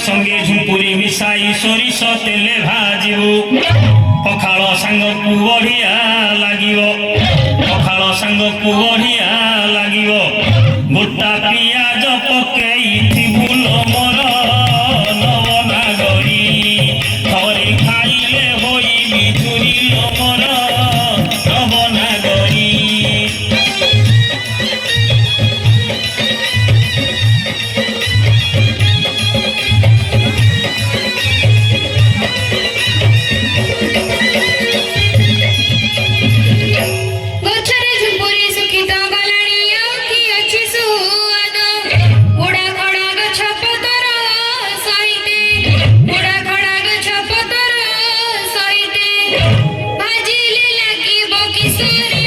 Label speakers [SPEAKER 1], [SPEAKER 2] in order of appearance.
[SPEAKER 1] संगे झुपुरी मिसाई सोरिष तेले भाजिबु पखाल सांग को बढ़िया लागिबो पखाल सांग को बढ़िया लागिबो गोटा पियाज पकेई थिबुल मोर नवनागरी थरे खाइले होई चुरिल मोर नवनागरी
[SPEAKER 2] Sorry.